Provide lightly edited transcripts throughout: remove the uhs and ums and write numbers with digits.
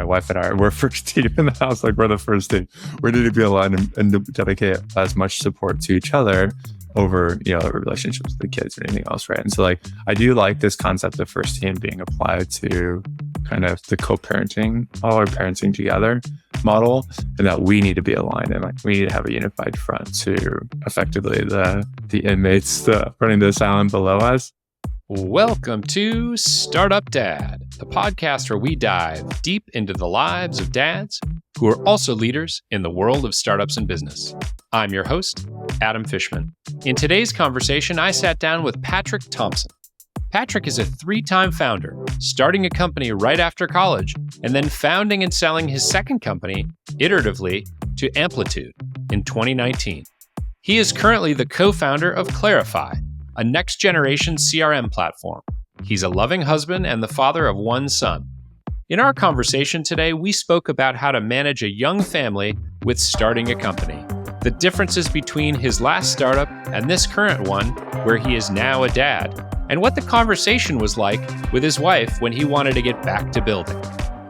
my wife and I, we're first team in the house. Like we're the first team. We need to be aligned and dedicate as much support to each other over, relationships with the kids or anything else, right? And so like, I do like this concept of first team being applied to kind of the co-parenting, all our parenting together model, and that we need to be aligned and like we need to have a unified front to effectively the inmates running the asylum below us. Welcome to Startup Dad, the podcast where we dive deep into the lives of dads who are also leaders in the world of startups and business. I'm your host, Adam Fishman. In today's conversation, I sat down with Patrick Thompson. Patrick is a 3-time founder, starting a company right after college, and then founding and selling his second company, Iteratively, to Amplitude in 2019. He is currently the co-founder of Clarify, a next-generation CRM platform. He's a loving husband and the father of one son. In our conversation today, we spoke about how to manage a young family with starting a company, the differences between his last startup and this current one, where he is now a dad, and what the conversation was like with his wife when he wanted to get back to building.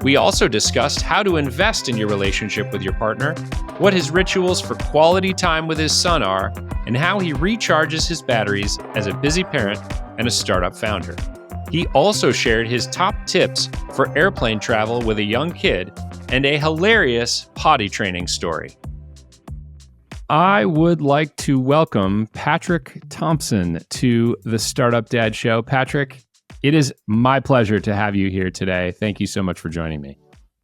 We also discussed how to invest in your relationship with your partner, what his rituals for quality time with his son are, and how he recharges his batteries as a busy parent and a startup founder. He also shared his top tips for airplane travel with a young kid and a hilarious potty training story. I would like to welcome Patrick Thompson to the Startup Dad Show. Patrick, it is my pleasure to have you here today. Thank you so much for joining me.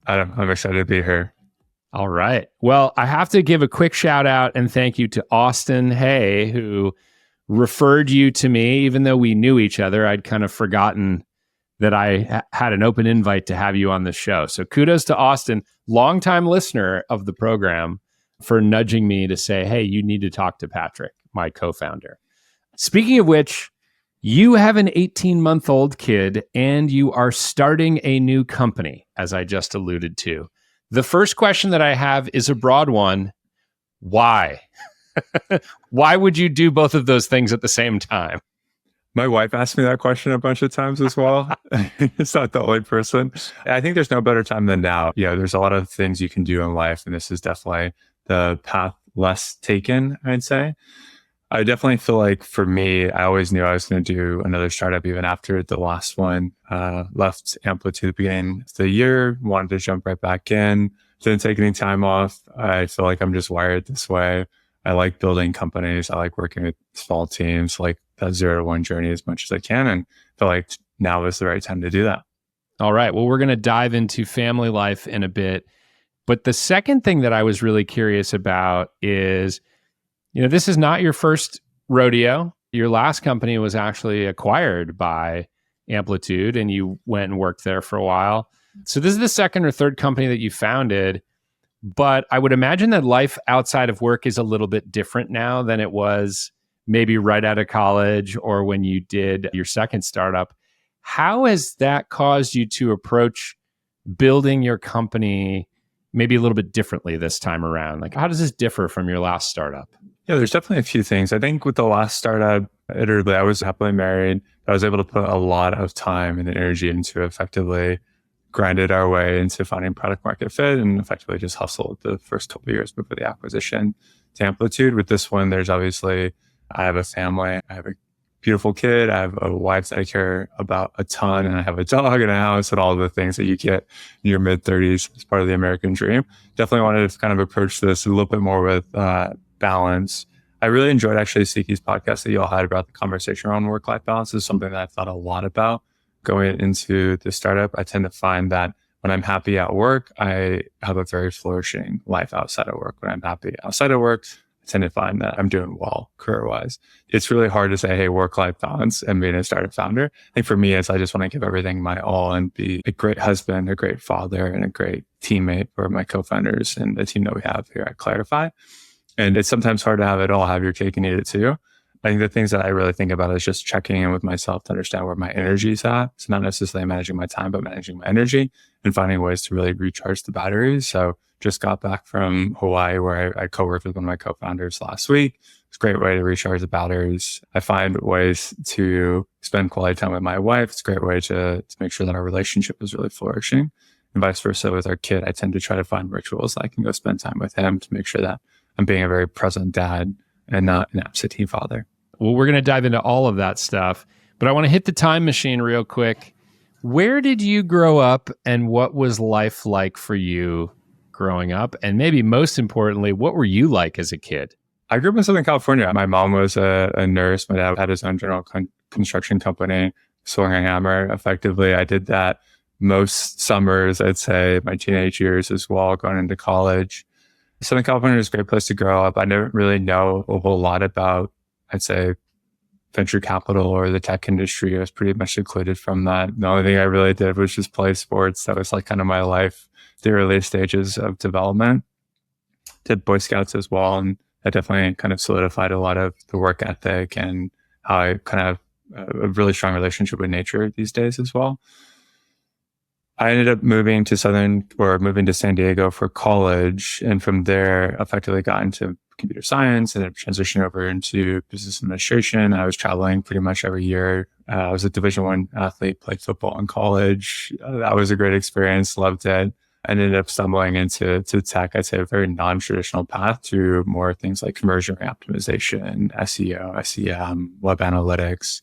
Adam, I'm excited to be here. All right. Well, I have to give a quick shout out and thank you to Austin Hay, who referred you to me. Even though we knew each other, I'd kind of forgotten that I had an open invite to have you on the show. So kudos to Austin, longtime listener of the program, for nudging me to say, hey, you need to talk to Patrick, my co-founder. Speaking of which, you have an 18-month-old kid and you are starting a new company, as I just alluded to. The first question that I have is a broad one. Why? Why would you do both of those things at the same time? My wife asked me that question a bunch of times as well. It's not the only person. I think there's no better time than now. Yeah, there's a lot of things you can do in life, and this is definitely the path less taken, I'd say. I definitely feel like for me, I always knew I was going to do another startup even after the last one. Left Amplitude at the beginning of the year, wanted to jump right back in, didn't take any time off. I feel like I'm just wired this way. I like building companies. I like working with small teams, like that 0 to 1 journey as much as I can. And I feel like now is the right time to do that. All right. Well, we're going to dive into family life in a bit. But the second thing that I was really curious about is, this is not your first rodeo. Your last company was actually acquired by Amplitude and you went and worked there for a while. So this is the second or third company that you founded, but I would imagine that life outside of work is a little bit different now than it was maybe right out of college or when you did your second startup. How has that caused you to approach building your company maybe a little bit differently this time around? Like, how does this differ from your last startup? Yeah, there's definitely a few things. I think with the last startup, Iteratively, I was happily married. I was able to put a lot of time and energy into effectively grinded our way into finding product market fit and effectively just hustled the first couple of years before the acquisition to Amplitude. With this one, there's obviously, I have a family, I have a beautiful kid, I have a wife that I care about a ton, and I have a dog and a house and all the things that you get in your mid-30s as part of the American dream. Definitely wanted to kind of approach this a little bit more with balance. I really enjoyed actually Siki's podcast that you all had about the conversation around work-life balance. Is something that I've thought a lot about going into the startup. I tend to find that when I'm happy at work, I have a very flourishing life outside of work. When I'm happy outside of work, I tend to find that I'm doing well career-wise. It's really hard to say, hey, work-life balance and being a startup founder. I think for me, I just want to give everything my all and be a great husband, a great father, and a great teammate for my co-founders and the team that we have here at Clarify. And it's sometimes hard to have it all, have your cake and eat it too. I think the things that I really think about is just checking in with myself to understand where my energy is at. It's not necessarily managing my time, but managing my energy and finding ways to really recharge the batteries. So just got back from Hawaii where I co-worked with one of my co-founders last week. It's a great way to recharge the batteries. I find ways to spend quality time with my wife. It's a great way to make sure that our relationship is really flourishing. And vice versa with our kid, I tend to try to find rituals I can go spend time with him to make sure that I'm being a very present dad and not an absentee father. Well, we're going to dive into all of that stuff, but I want to hit the time machine real quick. Where did you grow up and what was life like for you growing up? And maybe most importantly, what were you like as a kid? I grew up in Southern California. My mom was a nurse. My dad had his own general construction company, swung a hammer. Effectively, I did that most summers, I'd say, my teenage years as well, going into college. Southern California is a great place to grow up. I didn't really know a whole lot about, I'd say, venture capital or the tech industry. I was pretty much secluded from that. The only thing I really did was just play sports. That was like kind of my life, the early stages of development. Did Boy Scouts as well. And that definitely kind of solidified a lot of the work ethic and how I kind of have a really strong relationship with nature these days as well. I ended up moving to San Diego for college. And from there, effectively got into computer science and then transitioned over into business administration. I was traveling pretty much every year. I was a Division I athlete, played football in college. That was a great experience. Loved it. I ended up stumbling into tech. I'd say a very non-traditional path to more things like conversion rate optimization, SEO, SEM, web analytics,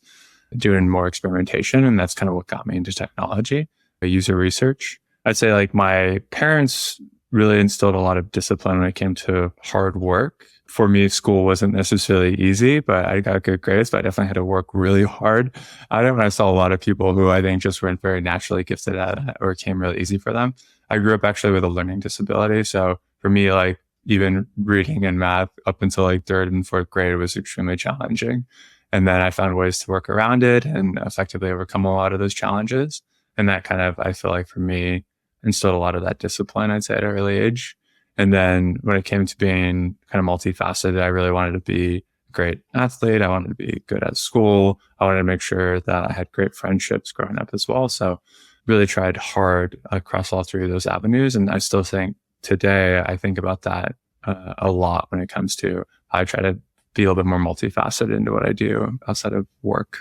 doing more experimentation. And that's kind of what got me into technology, user research. I'd say like my parents really instilled a lot of discipline when it came to hard work. For me, school wasn't necessarily easy, but I got good grades, but I definitely had to work really hard at it when I saw a lot of people who I think just weren't very naturally gifted at it or it came really easy for them. I grew up actually with a learning disability. So for me, like even reading and math up until like third and fourth grade was extremely challenging. And then I found ways to work around it and effectively overcome a lot of those challenges. And that kind of, I feel like for me, instilled a lot of that discipline, I'd say, at an early age. And then when it came to being kind of multifaceted, I really wanted to be a great athlete. I wanted to be good at school. I wanted to make sure that I had great friendships growing up as well. So really tried hard across all three of those avenues. And I still think today, I think about that a lot when it comes to how I try to be a little bit more multifaceted into what I do outside of work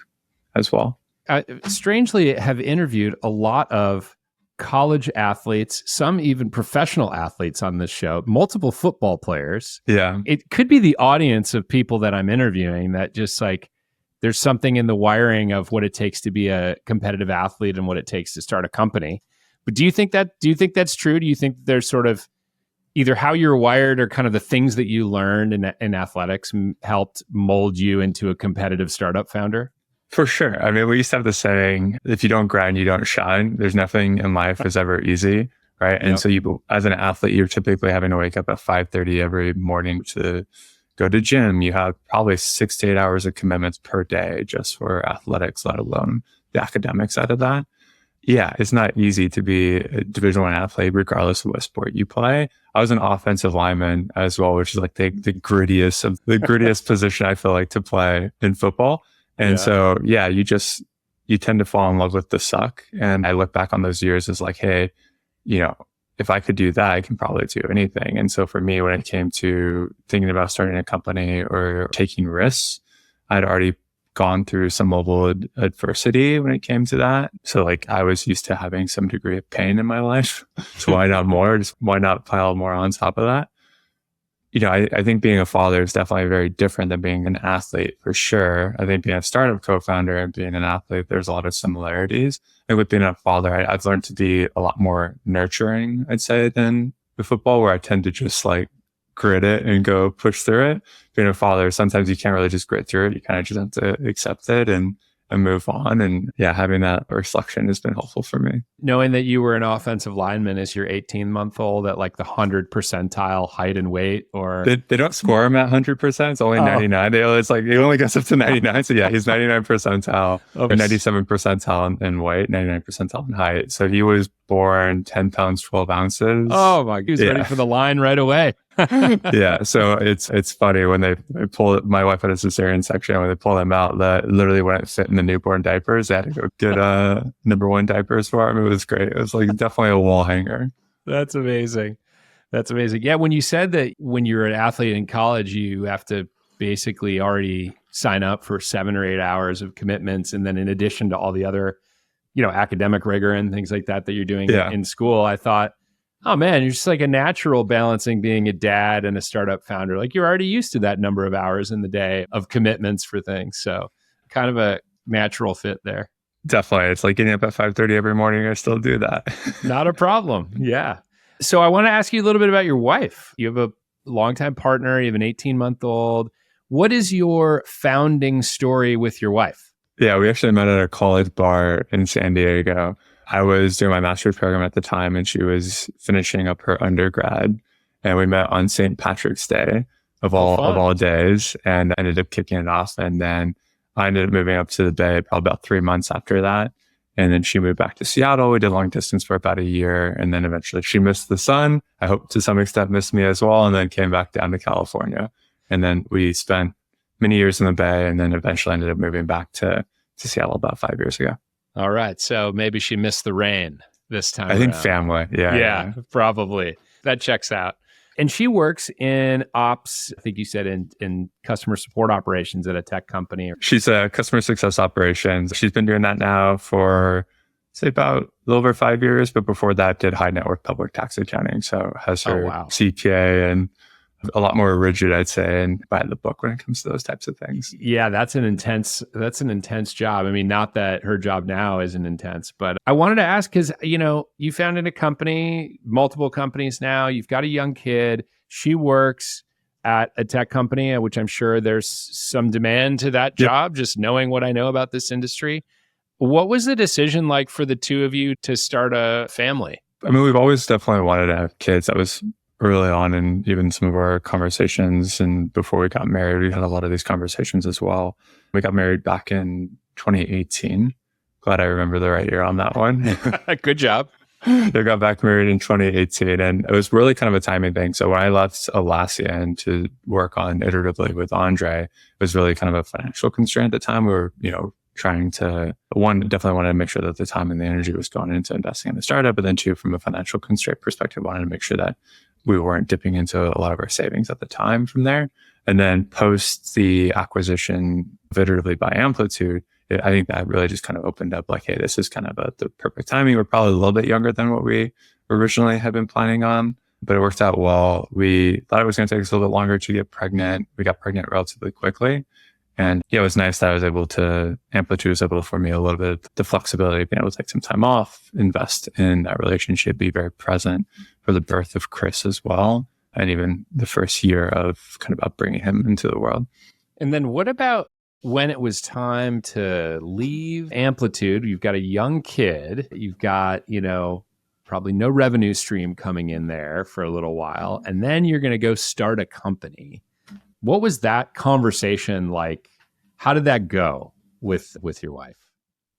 as well. Strangely, have interviewed a lot of college athletes, some even professional athletes on this show, multiple football players. Yeah. It could be the audience of people that I'm interviewing that just like, there's something in the wiring of what it takes to be a competitive athlete and what it takes to start a company. But do you think that's true? Do you think there's sort of either how you're wired or kind of the things that you learned in athletics helped mold you into a competitive startup founder? For sure. I mean, we used to have the saying, if you don't grind, you don't shine. There's nothing in life is ever easy, right? And so you, as an athlete, you're typically having to wake up at 5:30 every morning to go to gym. You have probably 6 to 8 hours of commitments per day just for athletics, let alone the academic side of that. Yeah, it's not easy to be a Division I athlete, regardless of what sport you play. I was an offensive lineman as well, which is like the grittiest position I feel like to play in football. And so, yeah, you tend to fall in love with the suck. And I look back on those years as like, hey, if I could do that, I can probably do anything. And so for me, when it came to thinking about starting a company or taking risks, I'd already gone through some level of adversity when it came to that. So like I was used to having some degree of pain in my life. So why not more? Just why not pile more on top of that? I think being a father is definitely very different than being an athlete for sure. I think being a startup co-founder and being an athlete, there's a lot of similarities. And with being a father, I've learned to be a lot more nurturing, I'd say, than the football, where I tend to just like grit it and go push through it. Being a father, sometimes you can't really just grit through it. You kind of just have to accept it and move on. And yeah, having that reflection has been helpful for me. Knowing that you were an offensive lineman as your 18-month-old at like the 100th percentile height and weight, or they don't score him at 100%. It's only 99. It's like it only goes up to 99. So yeah, he's 99 percentile or 97 percentile in weight, 99 percentile in height. So he was born 10 pounds, 12 ounces. Oh my, he was ready for the line right away. Yeah. So it's funny when they pull it. My wife had a cesarean section. When they pull him out, that literally wouldn't fit in the newborn diapers. They had to go get number one diapers for him. It was great. It was like definitely a wall hanger. That's amazing. Yeah. When you said that when you're an athlete in college, you have to basically already sign up for 7 or 8 hours of commitments. And then in addition to all the other academic rigor and things like that you're doing Yeah. in school, I thought, oh man, you're just like a natural balancing being a dad and a startup founder. Like you're already used to that number of hours in the day of commitments for things. So kind of a natural fit there. Definitely. It's like getting up at 5:30 every morning. I still do that. Not a problem. Yeah. So I want to ask you a little bit about your wife. You have a longtime partner. You have an 18-month-old. What is your founding story with your wife? Yeah, we actually met at a college bar in San Diego. I was doing my master's program at the time, and she was finishing up her undergrad. And we met on St. Patrick's Day of all days, and ended up kicking it off. And then I ended up moving up to the Bay probably about 3 months after that. And then she moved back to Seattle. We did long distance for about a year. And then eventually she missed the sun. I hope to some extent missed me as well. And then came back down to California. And then we spent many years in the Bay, and then eventually ended up moving back to Seattle about 5 years ago. All right. So maybe she missed the rain this time. I think family. Yeah, probably. That checks out. And she works in ops, I think you said in customer support operations at a tech company. She's a customer success operations. She's been doing that now for, say, about a little over 5 years. But before that, did high net worth public tax accounting. So has her CPA and a lot more rigid, I'd say, and by the book when it comes to those types of things. Yeah, that's an intense job. I mean, not that her job now isn't intense, but I wanted to ask because, you founded a company, multiple companies now, you've got a young kid, she works at a tech company, which I'm sure there's some demand to that job, just knowing what I know about this industry. What was the decision like for the two of you to start a family? I mean, we've always definitely wanted to have kids. That was early on, and even some of our conversations, and before we got married, we had a lot of these conversations as well. We got married back in 2018. Glad I remember the right year on that one. Good job. They got back married in 2018, and it was really kind of a timing thing. So when I left Atlassian to work on Iteratively with Andre, it was really kind of a financial constraint at the time. We were, trying to, definitely wanted to make sure that the time and the energy was going into investing in the startup, but then two, from a financial constraint perspective, wanted to make sure that we weren't dipping into a lot of our savings at the time from there. And then post the acquisition of Iteratively by Amplitude, I think that really just kind of opened up like, hey, this is kind of the perfect timing. We're probably a little bit younger than what we originally had been planning on, but it worked out well. We thought it was going to take us a little bit longer to get pregnant. We got pregnant relatively quickly. And it was nice that Amplitude was able to afford me a little bit of the flexibility of being able to take some time off, invest in that relationship, be very present for the birth of Chris as well. And even the first year of kind of upbringing him into the world. And then what about when it was time to leave Amplitude? You've got a young kid, you've got, probably no revenue stream coming in there for a little while. And then you're going to go start a company. What was that conversation like? How did that go with your wife?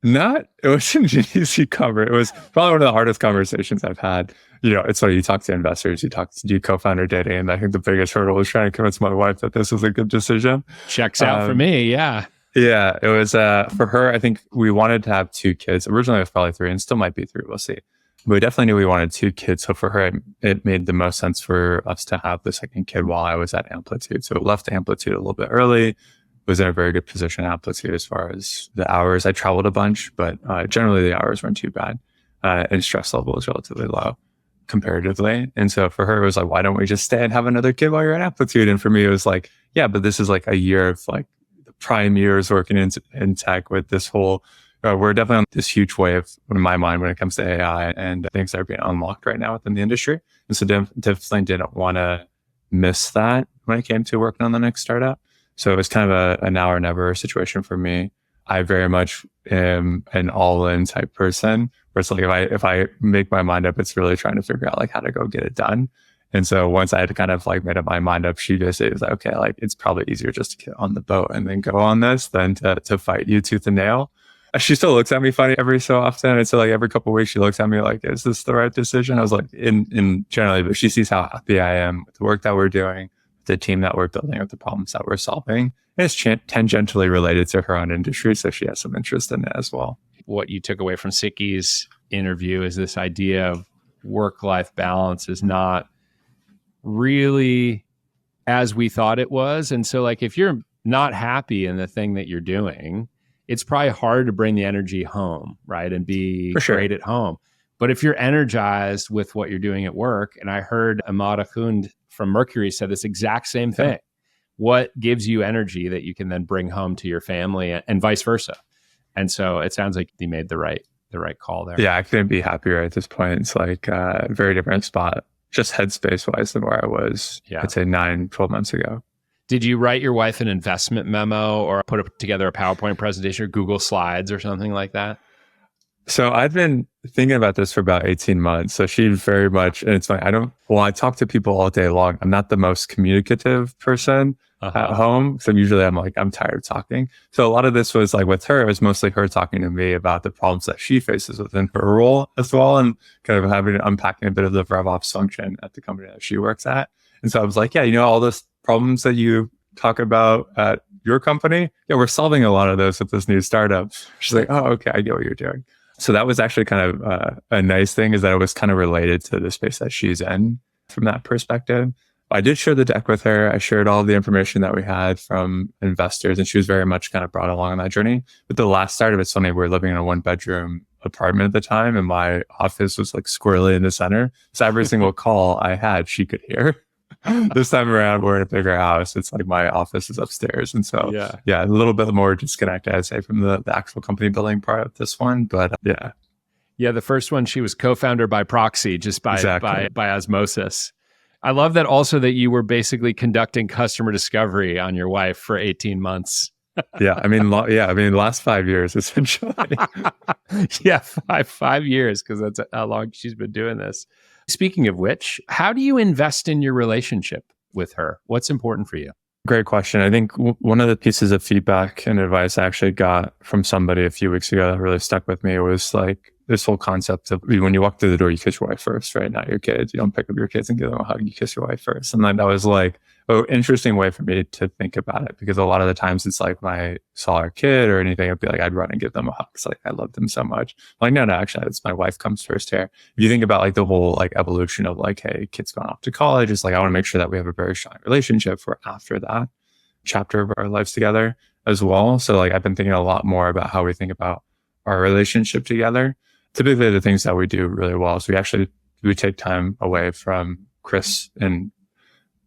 It wasn't an easy cover. It was probably one of the hardest conversations I've had. It's funny, you talk to investors, you do co-founder dating, and I think the biggest hurdle was trying to convince my wife that this was a good decision. Checks out for me, yeah. Yeah, it was, for her, I think we wanted to have two kids. Originally it was probably three, and still might be three, we'll see. But we definitely knew we wanted two kids. So for her, it made the most sense for us to have the second kid while I was at Amplitude. So it left Amplitude a little bit early. Was in a very good position at Amplitude as far as the hours. I traveled a bunch, but generally the hours weren't too bad. And stress level was relatively low comparatively. And so for her, it was like, why don't we just stay and have another kid while you're at Amplitude? And for me, it was like, yeah, but this is like a year of like the prime years working in tech with this whole, we're definitely on this huge wave in my mind when it comes to AI and things that are being unlocked right now within the industry. And so definitely didn't want to miss that when it came to working on the next startup. So it was kind of a now or never situation for me. I very much am an all-in type person where it's like if I make my mind up, it's really trying to figure out like how to go get it done. And so once I had kind of like made up my mind up, she just was like, okay, like it's probably easier just to get on the boat and then go on this than to fight you tooth and nail. She still looks at me funny every so often. And so like every couple of weeks, she looks at me like, is this the right decision? I was like, in generally, but she sees how happy I am with the work that we're doing, the team that we're building, with the problems that we're solving. And it's tangentially related to her own industry. So she has some interest in it as well. What you took away from Siki's interview is this idea of work-life balance is not really as we thought it was. And so like, if you're not happy in the thing that you're doing, it's probably hard to bring the energy home, right? And be For sure. great at home. But if you're energized with what you're doing at work, and I heard Amada Kund from Mercury said this exact same thing. Yeah. What gives you energy that you can then bring home to your family and vice versa? And so it sounds like you made the right call there. Yeah, I couldn't be happier at this point. It's like a very different spot, just headspace wise than where I was, I'd say 9-12 months ago. Did you write your wife an investment memo or put together a PowerPoint presentation or Google Slides or something like that? So I've been thinking about this for about 18 months. So she very much, and it's funny, I talk to people all day long. I'm not the most communicative person at home. So usually I'm tired of talking. So a lot of this was like with her, it was mostly her talking to me about the problems that she faces within her role as well. And kind of unpacking a bit of the RevOps function at the company that she works at. And so I was like, yeah, all those problems that you talk about at your company, yeah, we're solving a lot of those with this new startup. She's like, oh, okay, I get what you're doing. So that was actually kind of a nice thing, is that it was kind of related to the space that she's in from that perspective. I did share the deck with her. I shared all the information that we had from investors, and she was very much kind of brought along on that journey. But the last start of it's funny, we were living in a 1-bedroom apartment at the time, and my office was like squarely in the center. So every single call I had, she could hear. This time around, we're in a bigger house. It's like my office is upstairs. And so, yeah, a little bit more disconnected, I'd say, from the actual company building part of this one. But yeah. Yeah, the first one, she was co-founder by proxy, just by osmosis. I love that also that you were basically conducting customer discovery on your wife for 18 months. Last 5 years, essentially. Yeah, five years, because that's how long she's been doing this. Speaking of which, how do you invest in your relationship with her? What's important for you? Great question. I think one of the pieces of feedback and advice I actually got from somebody a few weeks ago that really stuck with me was like this whole concept of when you walk through the door, you kiss your wife first, right? Not your kids. You don't pick up your kids and give them a hug. You kiss your wife first. And that was like an interesting way for me to think about it, because a lot of the times it's like when I saw our kid or anything, I'd be like, I'd run and give them a hug. It's like, I love them so much. Like, no, actually, it's my wife comes first here. If you think about like the whole like evolution of like, hey, kids going off to college, it's like, I want to make sure that we have a very strong relationship for after that chapter of our lives together as well. So like, I've been thinking a lot more about how we think about our relationship together. Typically the things that we do really well. So we take time away from Chris, and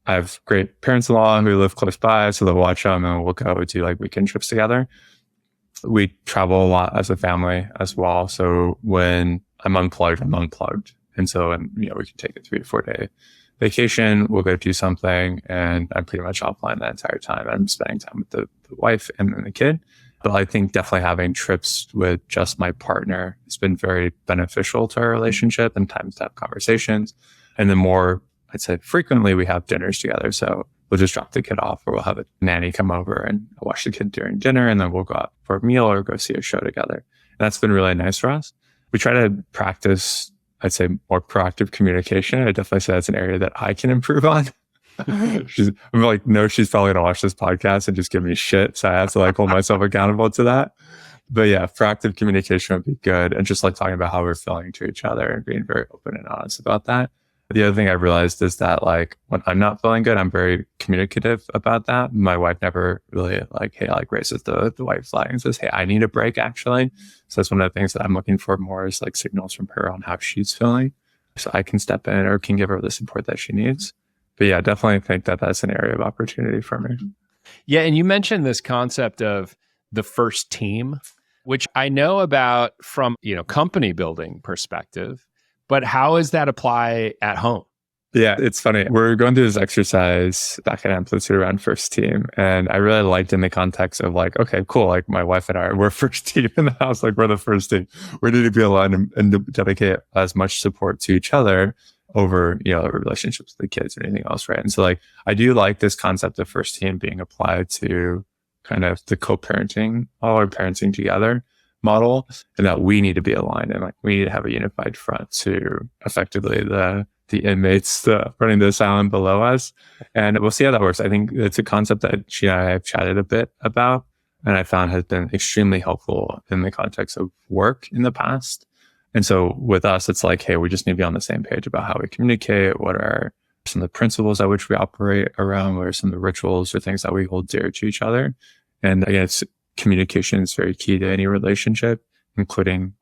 I have great parents-in-law who live close by, so they'll watch them and we'll go do like weekend trips together. We travel a lot as a family as well. So when I'm unplugged, I'm unplugged. And so, we can take a 3 to 4 day vacation. We'll go do something, and I'm pretty much offline that entire time. I'm spending time with the wife and the kid. But I think definitely having trips with just my partner has been very beneficial to our relationship, and times to have conversations. And the more, I'd say, frequently we have dinners together. So we'll just drop the kid off, or we'll have a nanny come over and watch the kid during dinner, and then we'll go out for a meal or go see a show together. And that's been really nice for us. We try to practice, I'd say, more proactive communication. I definitely say that's an area that I can improve on. She's probably going to watch this podcast and just give me shit. So I have to like hold myself accountable to that. But yeah, proactive communication would be good. And just like talking about how we're feeling to each other and being very open and honest about that. The other thing I realized is that like when I'm not feeling good, I'm very communicative about that. My wife never really raises the white flag and says, hey, I need a break actually. So that's one of the things that I'm looking for more, is like signals from her on how she's feeling, so I can step in or can give her the support that she needs. But yeah, definitely think that that's an area of opportunity for me. Yeah. And you mentioned this concept of the first team, which I know about from, company building perspective, but how does that apply at home? Yeah, it's funny. We're going through this exercise back at Amplitude around first team. And I really liked in the context of like, okay, cool. Like my wife and I, we're first team in the house. Like we're the first team. We need to be aligned and dedicate as much support to each other over, relationships with the kids or anything else. Right. And so like, I do like this concept of first team being applied to kind of the co-parenting, all our parenting together model, and that we need to be aligned and like we need to have a unified front to effectively the inmates running the asylum below us. And we'll see how that works. I think it's a concept that she and I have chatted a bit about, and I found has been extremely helpful in the context of work in the past. And so with us, it's like, hey, we just need to be on the same page about how we communicate, what are some of the principles at which we operate around, what are some of the rituals or things that we hold dear to each other. And again, it's communication is very key to any relationship, including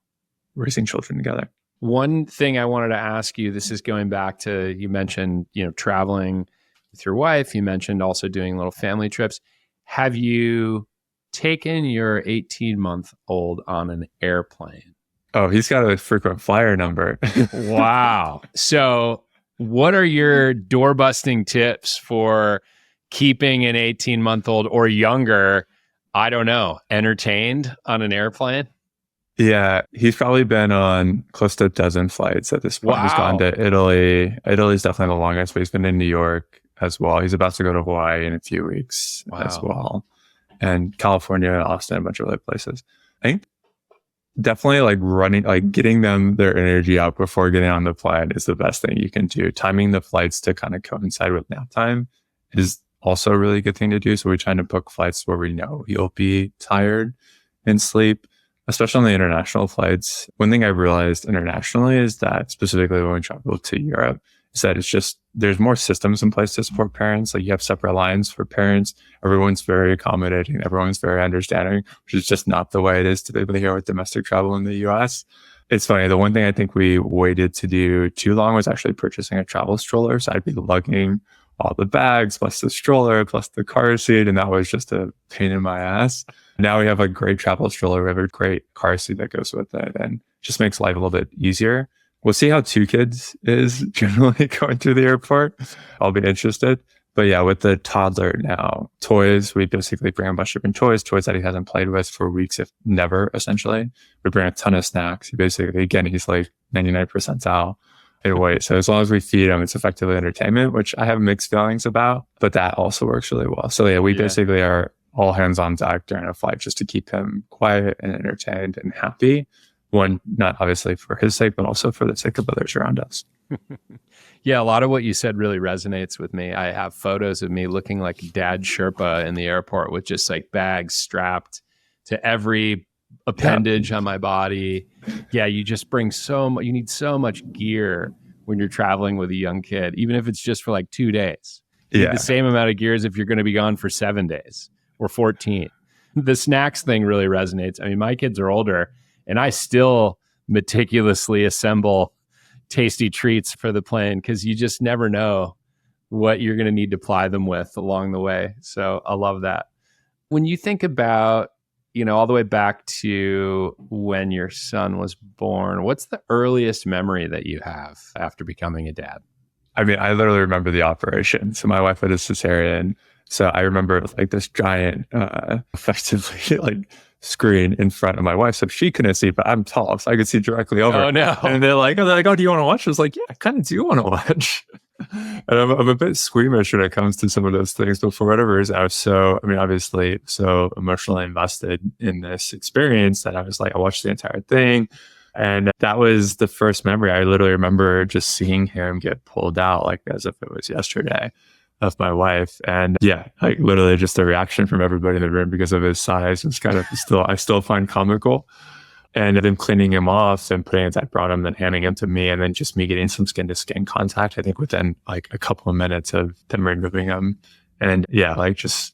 raising children together. One thing I wanted to ask you, this is going back to, you mentioned, traveling with your wife. You mentioned also doing little family trips. Have you taken your 18-month-old on an airplane? Oh, he's got a frequent flyer number. Wow. So what are your door-busting tips for keeping an 18-month-old or younger, I don't know, entertained on an airplane? Yeah, he's probably been on close to a dozen flights at this point. Wow. He's gone to Italy. Italy's definitely the longest, but he's been in New York as well. He's about to go to Hawaii in a few weeks as well. And California, Austin, a bunch of other places. I think definitely like running, like getting them their energy out before getting on the plane is the best thing you can do. Timing the flights to kind of coincide with nap time is also a really good thing to do. So we're trying to book flights where we know he'll be tired and sleep, especially on the international flights. One thing I've realized internationally is that, specifically when we travel to Europe, is that it's just, there's more systems in place to support parents. Like you have separate lines for parents. Everyone's very accommodating. Everyone's very understanding, which is just not the way it is typically here with domestic travel in the US. It's funny. The one thing I think we waited to do too long was actually purchasing a travel stroller. So I'd be lugging all the bags, plus the stroller, plus the car seat. And that was just a pain in my ass. Now we have a great travel stroller. We have a great car seat that goes with it and just makes life a little bit easier. We'll see how 2 kids is generally going through the airport. I'll be interested. But yeah, with the toddler now, toys, we basically bring a bunch of different toys that he hasn't played with for weeks, if never, essentially. We bring a ton of snacks. Basically, again, he's like 99th percentile in weight. So as long as we feed him, it's effectively entertainment, which I have mixed feelings about, but that also works really well. So yeah, we basically are all hands on deck during a flight just to keep him quiet and entertained and happy. One, not obviously for his sake, but also for the sake of others around us. Yeah, a lot of what you said really resonates with me. I have photos of me looking like Dad Sherpa in the airport with just like bags strapped to every appendage on my body. Yeah, you just bring you need so much gear when you're traveling with a young kid, even if it's just for like 2 days. You need the same amount of gear as if you're going to be gone for 7 days or 14. The snacks thing really resonates. I mean, my kids are older and I still meticulously assemble tasty treats for the plane because you just never know what you're going to need to ply them with along the way. So I love that. When you think about, all the way back to when your son was born, what's the earliest memory that you have after becoming a dad? I mean, I literally remember the operation. So my wife had a cesarean. So I remember like this giant, effectively like screen in front of my wife. So she couldn't see, but I'm tall, so I could see directly over. Oh, no. And they're like, oh, do you want to watch? I was like, yeah, I kind of do want to watch. And I'm a bit squeamish when it comes to some of those things, but for whatever reason, I was obviously so emotionally invested in this experience that I was like, I watched the entire thing. And that was the first memory. I literally remember just seeing him get pulled out like as if it was yesterday of my wife. And yeah, like literally just the reaction from everybody in the room because of his size was kind of I still find comical. And then cleaning him off and putting it, I brought him, then handing him to me, and then just me getting some skin to skin contact, I think within like a couple of minutes of them removing him. And yeah, like just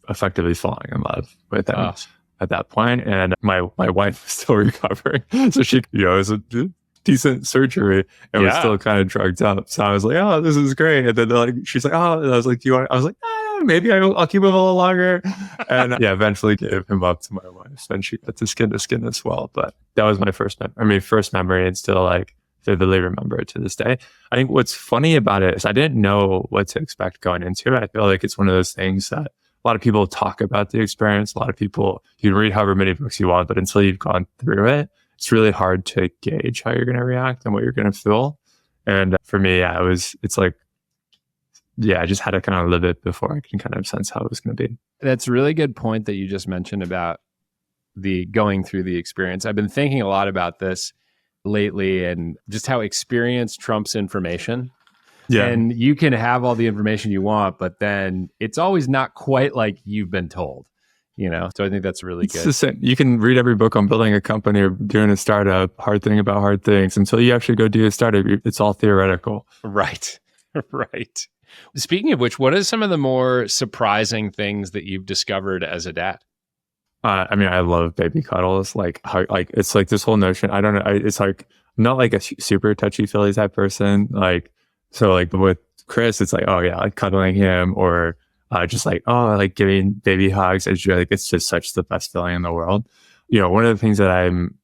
effectively falling in love with him at that point. And my wife was still recovering. So she, it was a decent surgery and was still kind of drugged up. So I was like, oh, this is great. And then she's like, oh, and I was like, do you want, I was like, maybe I'll keep him a little longer. And eventually gave him up to my wife. And she got to skin as well. But that was my first memory, and still like vividly remember it to this day. I think what's funny about it is I didn't know what to expect going into it. I feel like it's one of those things that a lot of people talk about the experience. A lot of people, you can read however many books you want, but until you've gone through it, it's really hard to gauge how you're going to react and what you're going to feel. And for me, I just had to kind of live it before I can kind of sense how it was going to be. That's a really good point that you just mentioned about the going through the experience. I've been thinking a lot about this lately and just how experience trumps information. Yeah. And you can have all the information you want, but then it's always not quite like you've been told. So I think that's really good. It's the same. You can read every book on building a company or doing a startup, hard thing about hard things. Until you actually go do a startup, it's all theoretical. Right. Right. Speaking of which, what are some of the more surprising things that you've discovered as a dad? I mean, I love baby cuddles. Like, like it's like this whole notion. I don't know. It's like I'm not like a super touchy feely type person. Like, so like with Chris, it's like, oh yeah, like cuddling him or just like, oh, like giving baby hugs. It's really, like, it's just such the best feeling in the world. One of the things that I'm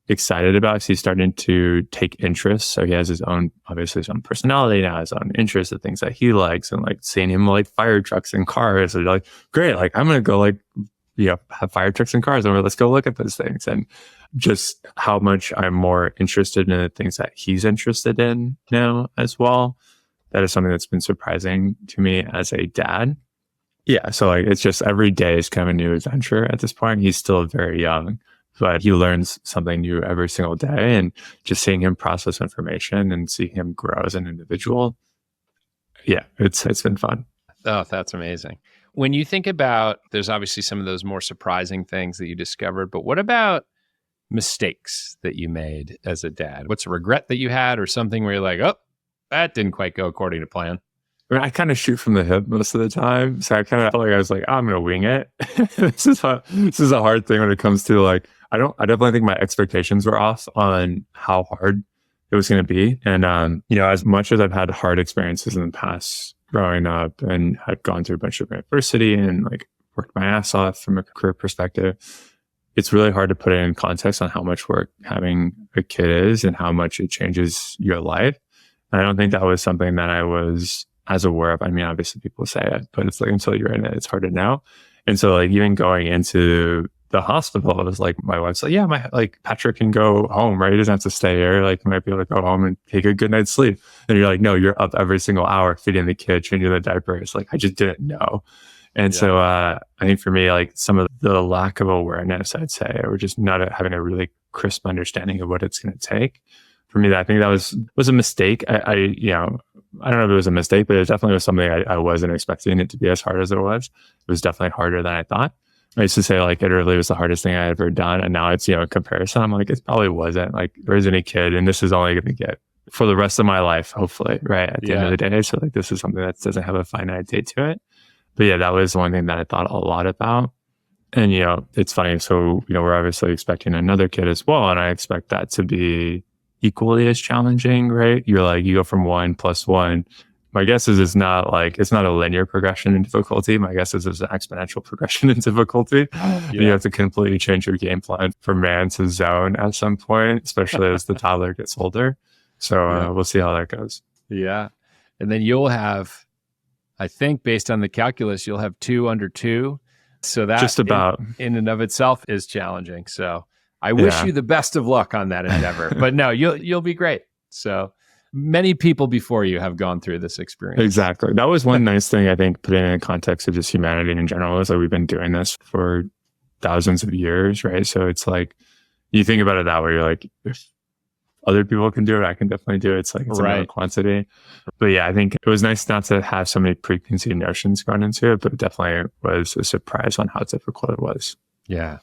excited about is he's starting to take interest. So he has his own, obviously his own personality now, his own interests, the things that he likes, and like seeing him like fire trucks and cars. And like, great, like I'm gonna go like have fire trucks and cars over. Let's go look at those things. And just how much I'm more interested in the things that he's interested in now as well. That is something that's been surprising to me as a dad. Yeah. So like, it's just every day is kind of a new adventure at this point. He's still very young, but he learns something new every single day. And just seeing him process information and seeing him grow as an individual. Yeah, it's been fun. Oh, that's amazing. When you think about, there's obviously some of those more surprising things that you discovered, but what about mistakes that you made as a dad? What's a regret that you had or something where you're like, oh, that didn't quite go according to plan? I mean, I kind of shoot from the hip most of the time. So I kind of felt like I was like, oh, I'm going to wing it. This is a hard thing when it comes to like, I definitely think my expectations were off on how hard it was going to be. And, as much as I've had hard experiences in the past growing up and had gone through a bunch of adversity and like worked my ass off from a career perspective, it's really hard to put it in context on how much work having a kid is and how much it changes your life. And I don't think that was something that I was as aware of. I mean, obviously people say it, but it's like until you're in it, it's hard to know. And so like even going into the hospital, it was like my wife's like, yeah, Patrick can go home, right? He doesn't have to stay here. Like, he might be able to go home and take a good night's sleep. And you're like, no, you're up every single hour feeding the kid, changing the diaper. It's like, I just didn't know. And so I think for me, like some of the lack of awareness, I'd say, or just not having a really crisp understanding of what it's going to take. For me, I think that was a mistake. I don't know if it was a mistake, but it definitely was something I wasn't expecting it to be as hard as it was. It was definitely harder than I thought. I used to say like Iteratively was the hardest thing I had ever done. And now it's, in comparison, I'm like, it probably wasn't. Like there isn't a kid and this is only going to get for the rest of my life, hopefully, right? At the end of the day. So like this is something that doesn't have a finite date to it. But yeah, that was one thing that I thought a lot about. And, it's funny. So, we're obviously expecting another kid as well. And I expect that to be equally as challenging, right? You're like, you go from 1 + 1. My guess is it's not a linear progression in difficulty. My guess is it's an exponential progression in difficulty. Yeah. You have to completely change your game plan from man to zone at some point, especially as the toddler gets older. So we'll see how that goes. Yeah. And then you'll have, I think based on the calculus, you'll have 2 under 2. So that just about in and of itself is challenging. So I wish you the best of luck on that endeavor, but no, you'll be great. So many people before you have gone through this experience. Exactly. That was one nice thing, I think, putting in context of just humanity in general, is that we've been doing this for thousands of years, right? So it's like, you think about it that way, you're like, if other people can do it, I can definitely do it. It's like, it's another quantity. But yeah, I think it was nice not to have so many preconceived notions going into it, but it definitely was a surprise on how difficult it was. Yeah.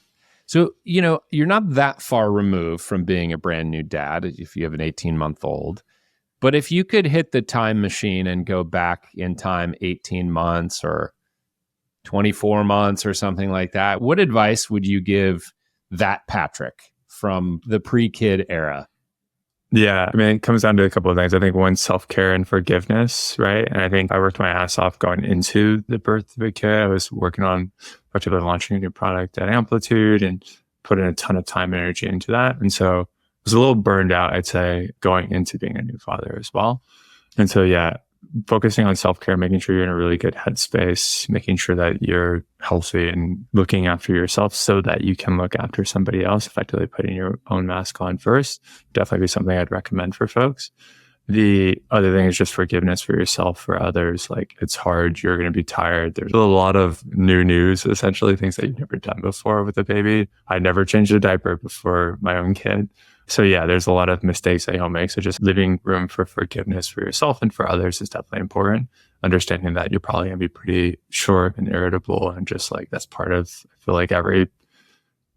So, you're not that far removed from being a brand new dad if you have an 18-month-old. But if you could hit the time machine and go back in time 18 months or 24 months or something like that, what advice would you give that Patrick from the pre-kid era? Yeah, I mean, it comes down to a couple of things. I think one, self-care and forgiveness, right? And I think I worked my ass off going into the birth of a kid. I was working on particularly launching a new product at Amplitude and putting a ton of time and energy into that. And so I was a little burned out, I'd say, going into being a new father as well. And so, yeah, focusing on self-care, making sure you're in a really good headspace, making sure that you're healthy and looking after yourself so that you can look after somebody else, effectively putting your own mask on first. Definitely be something I'd recommend for folks. The other thing is just forgiveness for yourself, for others. Like, it's hard. You're going to be tired. There's a lot of new news, essentially, things that you've never done before with a baby. I never changed a diaper before my own kid. So yeah, there's a lot of mistakes that you'll make. So just leaving room for forgiveness for yourself and for others is definitely important. Understanding that you're probably going to be pretty short and irritable, and just like that's part of, I feel like, every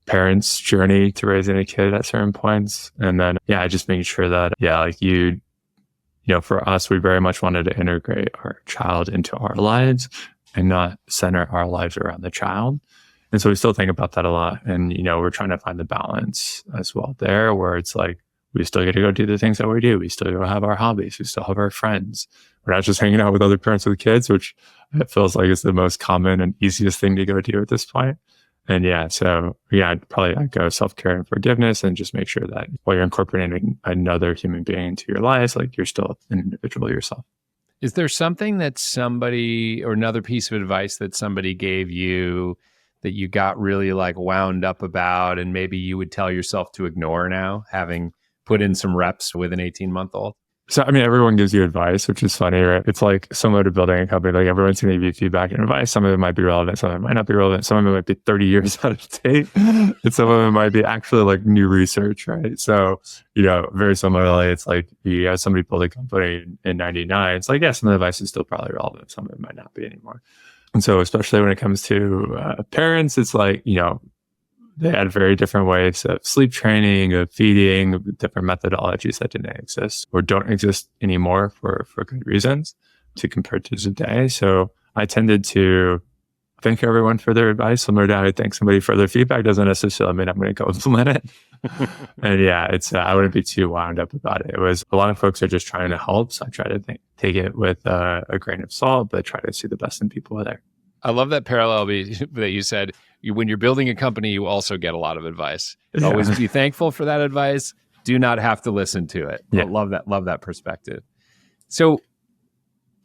parent's journey to raising a kid at certain points. And then, yeah, just making sure that, like for us, we very much wanted to integrate our child into our lives and not center our lives around the child. And so we still think about that a lot. And, we're trying to find the balance as well there, where it's like, we still get to go do the things that we do. We still go have our hobbies. We still have our friends. We're not just hanging out with other parents with kids, which it feels like is the most common and easiest thing to go do at this point. And I'd probably echo self-care and forgiveness, and just make sure that while you're incorporating another human being into your life, like you're still an individual yourself. Is there something that somebody, or another piece of advice that somebody gave you that you got really like wound up about, and maybe you would tell yourself to ignore now, having put in some reps with an 18-month-old? So, everyone gives you advice, which is funny, right? It's like similar to building a company. Like, everyone's going to give you feedback and advice. Some of it might be relevant. Some of it might not be relevant. Some of it might be 30 years out of date. And some of it might be actually like new research, right? So, very similarly, it's like you have somebody build a company in 99. It's like, yeah, some of the advice is still probably relevant. Some of it might not be anymore. And so, especially when it comes to parents, it's like, they had very different ways of sleep training, of feeding, different methodologies that didn't exist or don't exist anymore for good reasons to compare to today. So I tended to thank everyone for their advice. Similar to how I thank somebody for their feedback doesn't necessarily mean I'm going to go implement it. And it's I wouldn't be too wound up about it. It was a lot of folks are just trying to help. So I try to take it with a grain of salt, but try to see the best in people there. I love that parallel that you said. When you're building a company, you also get a lot of advice. Yeah. Always be thankful for that advice. Do not have to listen to it. Yeah. I love that perspective. So,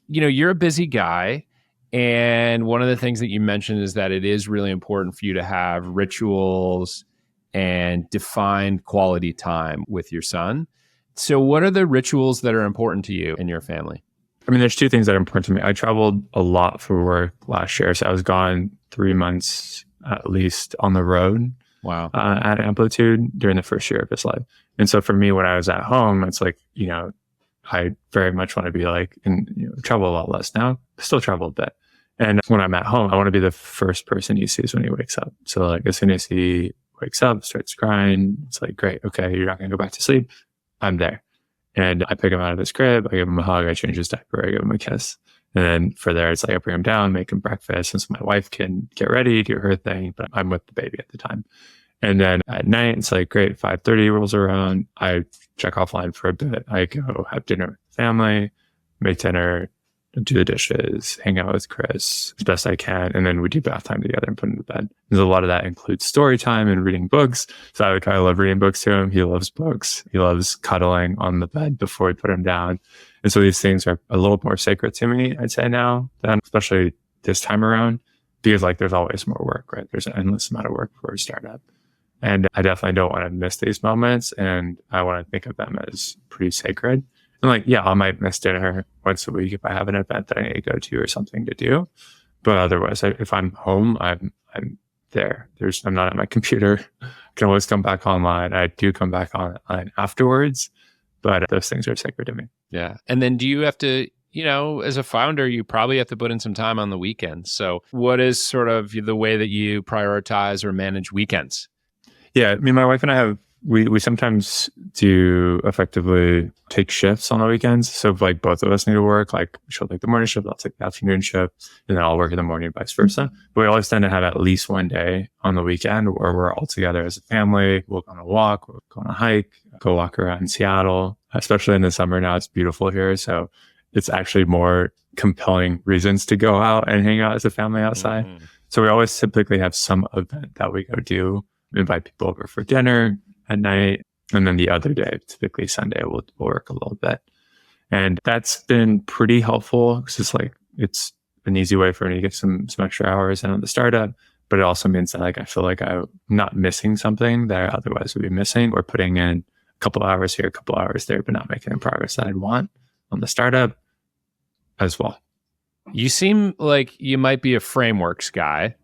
you're a busy guy. And one of the things that you mentioned is that it is really important for you to have rituals and defined quality time with your son. So what are the rituals that are important to you and your family? There's two things that are important to me. I traveled a lot for work last year. So I was gone 3 months at least on the road. Wow. At Amplitude during the first year of his life. And so for me, when I was at home, it's like, I very much want to be like, and travel a lot less now, still travel a bit. And when I'm at home, I want to be the first person he sees when he wakes up. So like as soon as he wakes up, starts crying, it's like, great, okay, you're not going to go back to sleep. I'm there. And I pick him out of his crib, I give him a hug, I change his diaper, I give him a kiss. And then for there, it's like I bring him down, make him breakfast, and so my wife can get ready, do her thing, but I'm with the baby at the time. And then at night, it's like, great, 5:30 rolls around. I check offline for a bit. I go have dinner with the family, make dinner, do the dishes, hang out with Chris as best I can. And then we do bath time together and put him to bed. There's a lot of that includes story time and reading books. So I love reading books to him. He loves books. He loves cuddling on the bed before we put him down. And so these things are a little more sacred to me, I'd say now, than especially this time around, because like there's always more work, right? There's an endless amount of work for a startup. And I definitely don't want to miss these moments. And I want to think of them as pretty sacred. And like, yeah, I might miss dinner once a week if I have an event that I need to go to or something to do. But otherwise, if I'm home, I'm there. I'm not at my computer. I can always come back online. I do come back online afterwards, but those things are sacred to me. Yeah. And then do you have to, as a founder, you probably have to put in some time on the weekends. So what is sort of the way that you prioritize or manage weekends? Yeah. My wife and I we sometimes do effectively take shifts on the weekends. So if like both of us need to work, like she'll take the morning shift, I'll take the afternoon shift, and then I'll work in the morning, vice versa. But we always tend to have at least one day on the weekend where we're all together as a family. We'll go on a walk, we'll go on a hike, go walk around Seattle, especially in the summer now. It's beautiful here. So it's actually more compelling reasons to go out and hang out as a family outside. Mm-hmm. So we always typically have some event that we go do, invite people over for dinner at night. And then the other day, typically Sunday, we'll work a little bit. And that's been pretty helpful because it's an easy way for me to get some extra hours in on the startup. But it also means that I feel like I'm not missing something that I otherwise would be missing, or putting in a couple hours here, a couple hours there, but not making the progress that I'd want on the startup as well. You seem like you might be a frameworks guy.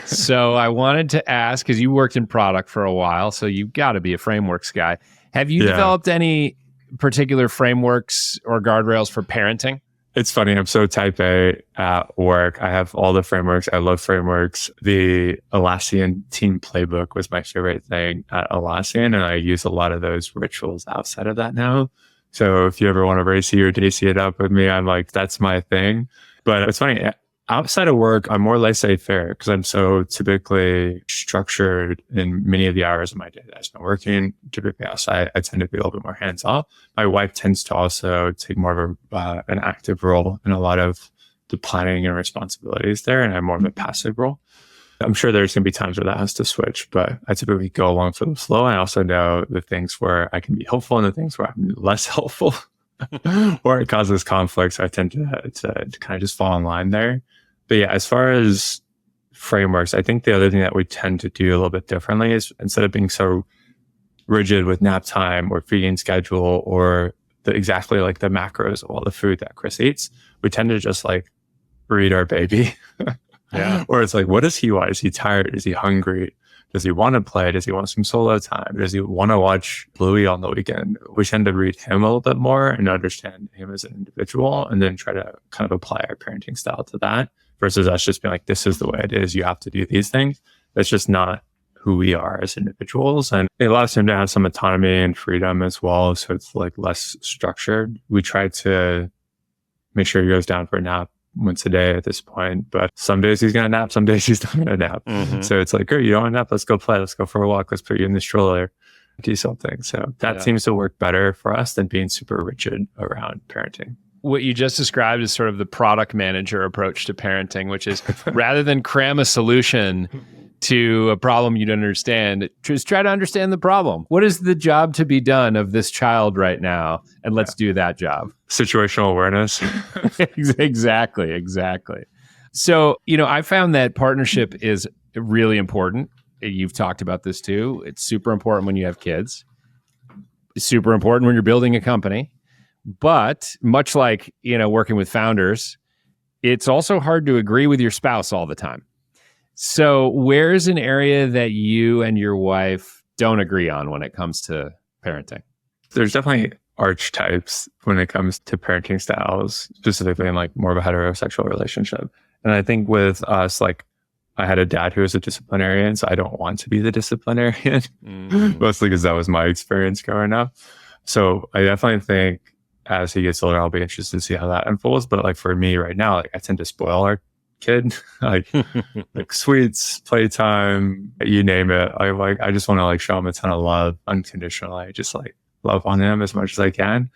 So I wanted to ask, because you worked in product for a while, so you've got to be a frameworks guy. Have you developed any particular frameworks or guardrails for parenting? It's funny. I'm so type A at work. I have all the frameworks. I love frameworks. The Atlassian team playbook was my favorite thing at Atlassian, and I use a lot of those rituals outside of that now. So if you ever want to race or daisy it up with me, I'm like, that's my thing. But it's funny. outside of work, I'm more laissez-faire because I'm so typically structured in many of the hours of my day that I spend working. Typically outside, I tend to be a little bit more hands-off. My wife tends to also take more of an active role in a lot of the planning and responsibilities there, and I'm more of a passive role. I'm sure there's going to be times where that has to switch, but I typically go along for the flow. I also know the things where I can be helpful and the things where I'm less helpful or it causes conflict. So I tend to kind of just fall in line there. But yeah, as far as frameworks, I think the other thing that we tend to do a little bit differently is instead of being so rigid with nap time or feeding schedule or exactly like the macros of all the food that Chris eats, we tend to just like read our baby. Yeah. Or it's like, what does he want? Is he tired? Is he hungry? Does he want to play? Does he want some solo time? Does he want to watch Bluey on the weekend? We tend to read him a little bit more and understand him as an individual and then try to kind of apply our parenting style to that versus us just being like, this is the way it is. You have to do these things. That's just not who we are as individuals. And it allows him to have some autonomy and freedom as well. So it's like less structured. We try to make sure he goes down for a nap once a day at this point, but some days he's going to nap, some days he's not going to nap. Mm-hmm. So it's like, great, you don't want to nap, let's go play, let's go for a walk, let's put you in the stroller, do something. So that seems to work better for us than being super rigid around parenting. What you just described is sort of the product manager approach to parenting, which is rather than cram a solution to a problem you don't understand, just try to understand the problem. What is the job to be done of this child right now? And let's do that job. Situational awareness. Exactly. So, I found that partnership is really important. You've talked about this too. It's super important when you have kids. It's super important when you're building a company. But much like, working with founders, it's also hard to agree with your spouse all the time. So where's an area that you and your wife don't agree on when it comes to parenting? There's definitely archetypes when it comes to parenting styles, specifically in like more of a heterosexual relationship. And I think with us, like I had a dad who was a disciplinarian, so I don't want to be the disciplinarian, mostly because that was my experience growing up. So I definitely think as he gets older, I'll be interested to see how that unfolds. But like for me right now, like I tend to spoil our kid, like sweets, playtime, you name it. I just want to like show him a ton of love unconditionally. I just like love on him as much as I can.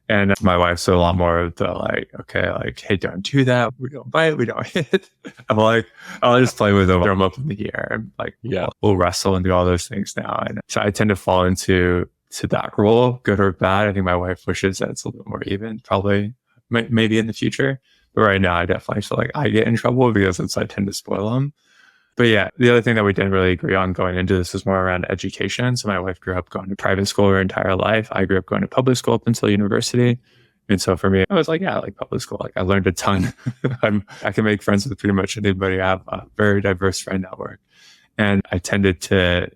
And my wife's a lot more of the like, okay, like, hey, don't do that. We don't bite, we don't hit. I'm like, I'll just play with him, throw him up in the air. And like, we'll wrestle and do all those things now. And so I tend to fall into that role, good or bad. I think my wife wishes that it's a little bit more even, probably maybe in the future. But right now, I definitely feel like I get in trouble because I tend to spoil them. But yeah, the other thing that we didn't really agree on going into this was more around education. So my wife grew up going to private school her entire life. I grew up going to public school up until university. And so for me, I was like, yeah, like public school. Like I learned a ton. I can make friends with pretty much anybody. I have a very diverse friend network. And I tended to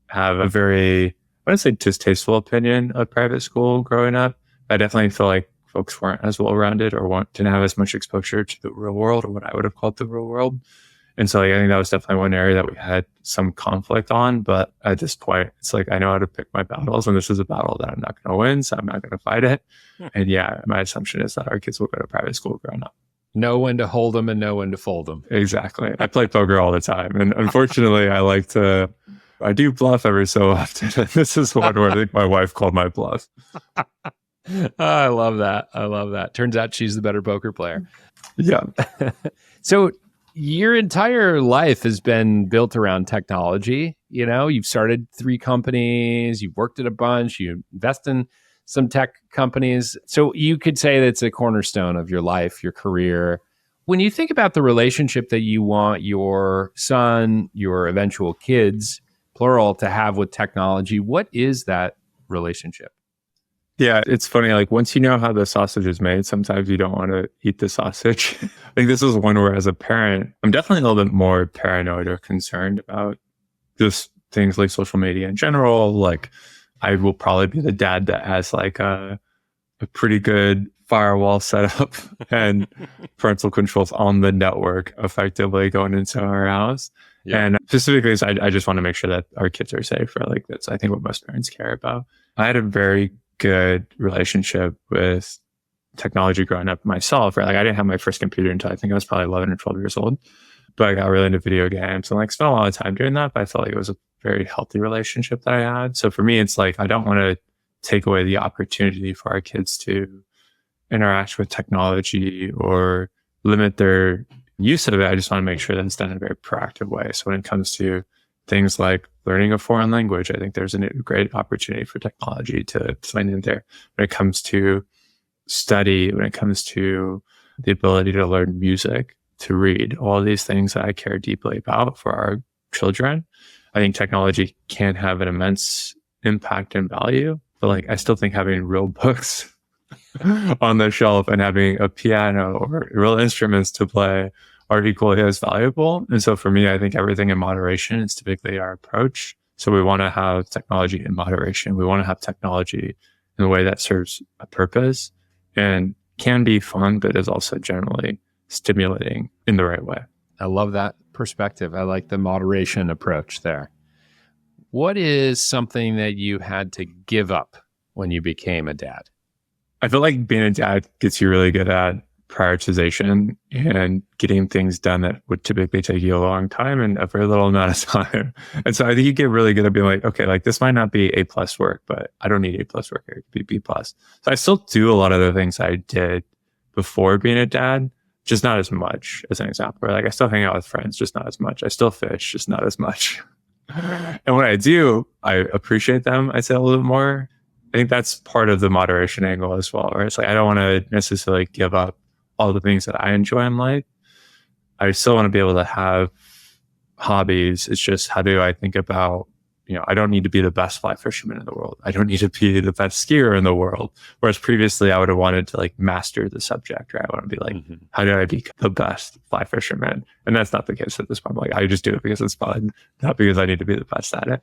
have a very, I wouldn't say distasteful opinion of private school growing up. I definitely feel like folks weren't as well-rounded or didn't have as much exposure to the real world or what I would have called the real world. And so like, I think that was definitely one area that we had some conflict on. But at this point, it's like, I know how to pick my battles and this is a battle that I'm not going to win. So I'm not going to fight it. And yeah, my assumption is that our kids will go to private school growing up. Know when to hold them and know when to fold them. Exactly. I play poker all the time. And unfortunately, I do bluff every so often. This is one where I think my wife called my bluff. I love that. Turns out she's the better poker player. Yeah. So your entire life has been built around technology. You've started 3 companies, you've worked at a bunch, you invest in some tech companies. So you could say that's a cornerstone of your life, your career. When you think about the relationship that you want your son, your eventual kids, plural, to have with technology, what is that relationship? Yeah, it's funny. Like once you know how the sausage is made, sometimes you don't want to eat the sausage. I think this is one where as a parent, I'm definitely a little bit more paranoid or concerned about just things like social media in general. Like I will probably be the dad that has like a pretty good firewall set up and parental controls on the network effectively going into our house. Yeah. And specifically, I just want to make sure that our kids are safe. Right? Like that's, I think, what most parents care about. I had a very good relationship with technology growing up myself, right? Like I didn't have my first computer until I think I was probably 11 or 12 years old, but I got really into video games and like spent a lot of time doing that. But I felt like it was a very healthy relationship that I had. So for me, it's like, I don't want to take away the opportunity for our kids to interact with technology or limit their use of it. I just want to make sure that it's done in a very proactive way. So when it comes to things like learning a foreign language, I think there's a great opportunity for technology to find in there. When it comes to study, when it comes to the ability to learn music, to read, all these things that I care deeply about for our children, I think technology can have an immense impact and value. But like, I still think having real books on the shelf and having a piano or real instruments to play are equally as valuable. And so for me, I think everything in moderation is typically our approach. So we want to have technology in moderation. We want to have technology in a way that serves a purpose and can be fun, but is also generally stimulating in the right way. I love that perspective. I like the moderation approach there. What is something that you had to give up when you became a dad? I feel like being a dad gets you really good at prioritization and getting things done that would typically take you a long time and a very little amount of time. And so I think you get really good at being like, okay, like this might not be A+ work, but I don't need A+ work. It could be B+. So I still do a lot of the things I did before being a dad, just not as much, as an example. Like I still hang out with friends, just not as much. I still fish, just not as much. And when I do, I appreciate them, I say a little bit more. I think that's part of the moderation angle as well, right? It's like, I don't want to necessarily give up all the things that I enjoy in life. I still want to be able to have hobbies. It's just, how do I think about, I don't need to be the best fly fisherman in the world. I don't need to be the best skier in the world. Whereas previously I would have wanted to like master the subject, right? I want to be like, how do I be the best fly fisherman? And that's not the case at this point. Like, I just do it because it's fun, not because I need to be the best at it.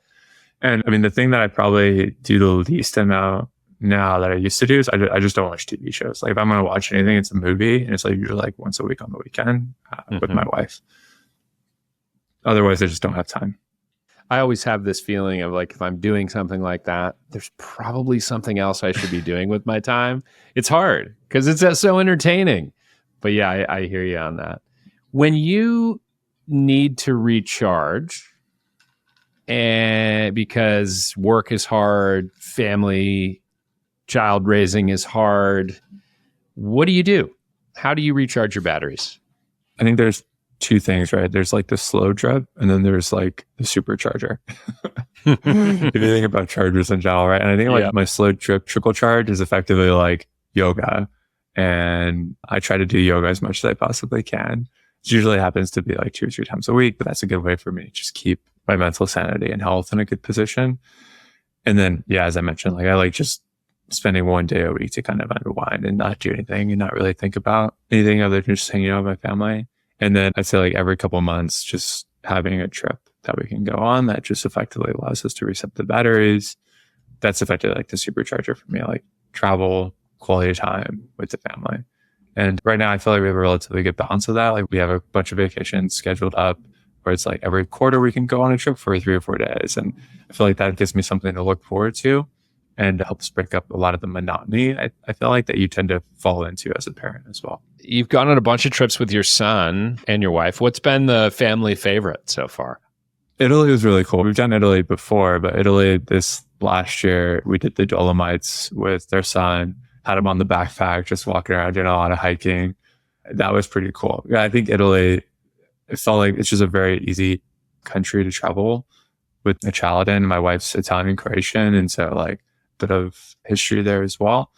And I mean, the thing that I probably do the least amount now that I used to do is I just don't watch TV shows. Like if I'm going to watch anything, it's a movie, and it's like usually like once a week on the weekend with my wife. Otherwise, I just don't have time. I always have this feeling of like, if I'm doing something like that, there's probably something else I should be doing with my time. It's hard because it's so entertaining. But yeah, I hear you on that. When you need to recharge, and because work is hard, family, child raising is hard, what do you do? How do you recharge your batteries? I think there's two things, right? There's like the slow drip, and then there's like the supercharger. If you think about chargers in general, right? And I think like my slow drip trickle charge is effectively like yoga. And I try to do yoga as much as I possibly can. It usually happens to be like 2 or 3 times a week, but that's a good way for me to just keep my mental sanity and health in a good position. And then, as I mentioned, like I like just spending 1 day a week to kind of unwind and not do anything and not really think about anything other than just hanging out with my family. And then I'd say like every couple of months, just having a trip that we can go on that just effectively allows us to reset the batteries. That's effectively like the supercharger for me, like travel, quality time with the family. And right now I feel like we have a relatively good balance of that. Like we have a bunch of vacations scheduled up where it's like every quarter we can go on a trip for 3 or 4 days. And I feel like that gives me something to look forward to and helps break up a lot of the monotony I feel like that you tend to fall into as a parent as well. You've gone on a bunch of trips with your son and your wife. What's been the family favorite so far? Italy was really cool. We've done Italy before, but Italy this last year, we did the Dolomites with their son, had him on the backpack, just walking around, doing a lot of hiking. That was pretty cool. Yeah, I think Italy, it felt like it's just a very easy country to travel with a child in. My wife's Italian Croatian, and so like a bit of history there as well.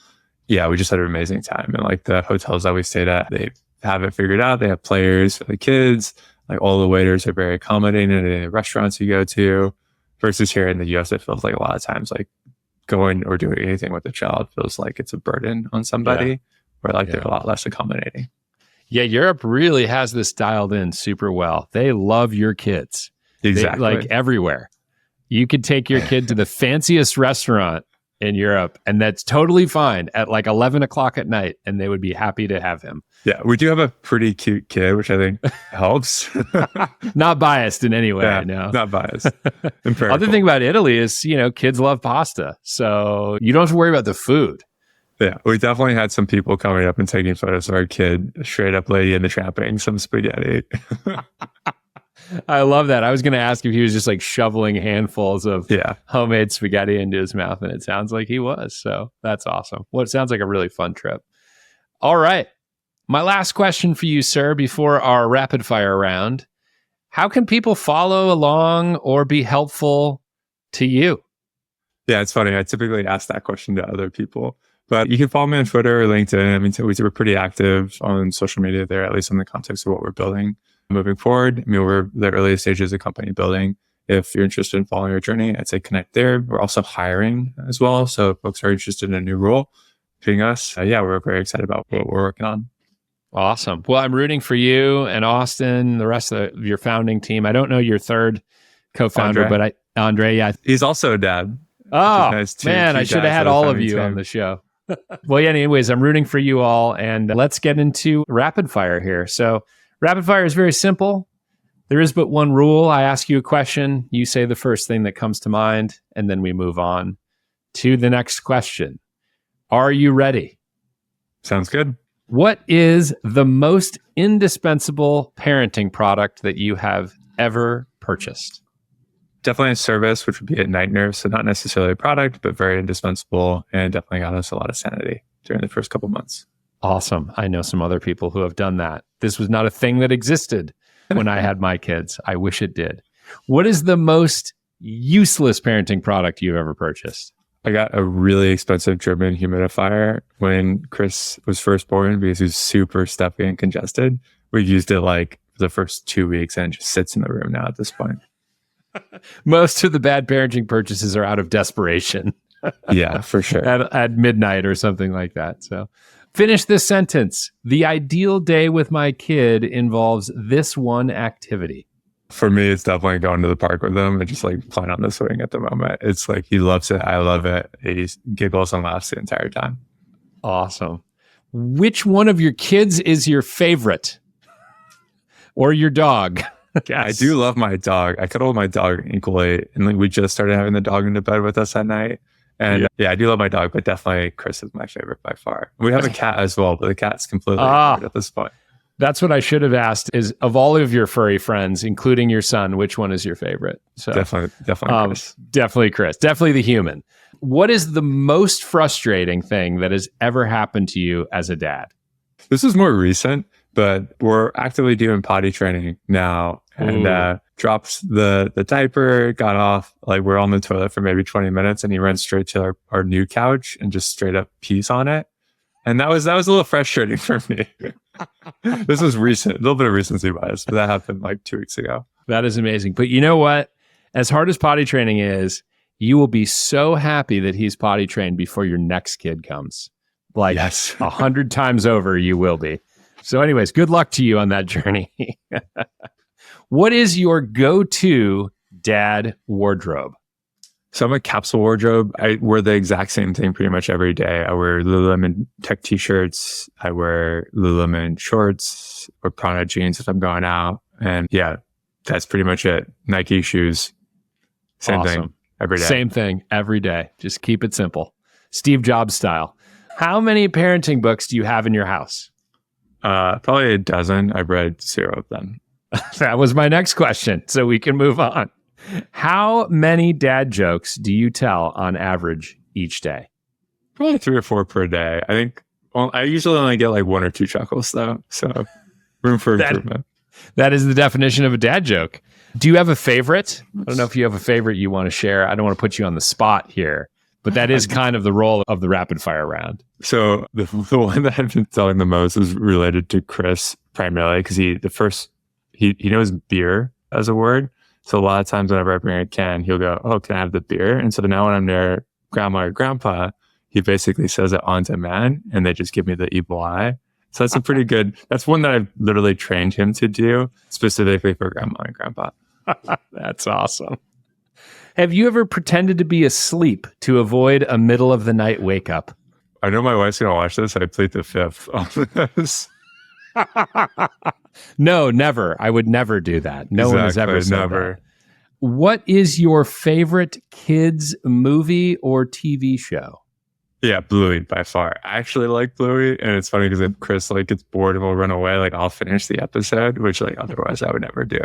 Yeah, we just had an amazing time. And like the hotels that we stayed at, they have it figured out. They have players for the kids. Like all the waiters are very accommodating in the restaurants you go to. Versus here in the US, it feels like a lot of times like going or doing anything with a child feels like it's a burden on somebody, where like they're a lot less accommodating. Yeah, Europe really has this dialed in super well. They love your kids. Exactly. Like everywhere. You could take your kid to the fanciest restaurant in Europe, and that's totally fine at like 11 o'clock at night, and they would be happy to have him. Yeah, we do have a pretty cute kid, which I think helps. Not biased in any way, no. Not biased. Other thing about Italy is, kids love pasta. So you don't have to worry about the food. Yeah, we definitely had some people coming up and taking photos of our kid, straight up Lady in the Tramping some spaghetti. I love that. I was going to ask if he was just like shoveling handfuls of Yeah. homemade spaghetti into his mouth, and it sounds like he was. So that's awesome. Well, it sounds like a really fun trip. All right. My last question for you, sir, before our rapid fire round. How can people follow along or be helpful to you? Yeah, it's funny. I typically ask that question to other people, but you can follow me on Twitter or LinkedIn. I mean, we're pretty active on social media there, at least in the context of what we're building moving forward. I mean, we're the earliest stages of company building. If you're interested in following our journey, I'd say connect there. We're also hiring as well. So if folks are interested in a new role, ping us. We're very excited about what we're working on. Awesome. Well, I'm rooting for you and Austin, the rest of your founding team. I don't know your third co-founder, but Andre, yeah. He's also a dad. Oh, Nice man, I should have had all of you on the show. Well, yeah, anyways, I'm rooting for you all. And let's get into rapid fire here. So rapid fire is very simple. There is but one rule. I ask you a question. You say the first thing that comes to mind, and then we move on to the next question. Are you ready? Sounds good. What is the most indispensable parenting product that you have ever purchased? Definitely a service, which would be a night nurse. So not necessarily a product, but very indispensable, and definitely got us a lot of sanity during the first couple months. Awesome. I know some other people who have done that. This was not a thing that existed when I had my kids. I wish it did. What is the most useless parenting product you've ever purchased? I got a really expensive German humidifier when Chris was first born because he was super stuffy and congested. We've used it like the first 2 weeks and it just sits in the room now at this point. Most of the bad parenting purchases are out of desperation. Yeah, for sure. At midnight or something like that. So finish this sentence. The ideal day with my kid involves this one activity. For me, it's definitely going to the park with him and just like playing on the swing at the moment. It's like he loves it. I love it. He giggles and laughs the entire time. Awesome. Which one of your kids is your favorite? Or your dog? Yes. I do love my dog. I cuddle with my dog equally. And like, we just started having the dog into bed with us at night. And yeah, I do love my dog, but definitely Chris is my favorite by far. We have a cat as well, but the cat's completely ignored at this point. That's what I should have asked is, of all of your furry friends, including your son, which one is your favorite? So Definitely Chris. Definitely Chris. Definitely the human. What is the most frustrating thing that has ever happened to you as a dad? This is more recent, but we're actively doing potty training now. And drops the diaper, got off, like we're on the toilet for maybe 20 minutes and he runs straight to our new couch and just straight up pees on it. And that was a little frustrating for me. This was recent, a little bit of recency bias, but that happened like 2 weeks ago. That is amazing. But you know what? As hard as potty training is, you will be so happy that he's potty trained before your next kid comes. Like 100 times over, you will be. So anyways, good luck to you on that journey. What is your go-to dad wardrobe? So I'm a capsule wardrobe. I wear the exact same thing pretty much every day. I wear Lululemon tech t-shirts. I wear Lululemon shorts or Prana jeans if I'm going out. And yeah, that's pretty much it. Nike shoes. Same thing every day. Same thing every day. Just keep it simple. Steve Jobs style. How many parenting books do you have in your house? Probably a dozen. I've read 0 of them. That was my next question. So we can move on. How many dad jokes do you tell on average each day? Probably 3 or 4 per day. I think I usually only get like 1 or 2 chuckles though. So room for improvement. That is the definition of a dad joke. Do you have a favorite? I don't know if you have a favorite you want to share. I don't want to put you on the spot here, but that is kind of the role of the rapid fire round. So the one that I've been telling the most is related to Chris primarily because he knows beer as a word. So a lot of times whenever I bring a can, he'll go, "Oh, can I have the beer?" And so now when I'm near grandma or grandpa, he basically says it on demand and they just give me the evil eye. So that's a pretty good, that's one that I've literally trained him to do specifically for grandma and grandpa. That's awesome. Have you ever pretended to be asleep to avoid a middle of the night wake up? I know my wife's going to watch this. I plead the fifth on this. No, never. I would never do that. No one has ever said that. What is your favorite kids movie or TV show? Yeah, Bluey by far. I actually like Bluey, and it's funny because if Chris like gets bored and will run away, like I'll finish the episode, which like otherwise I would never do.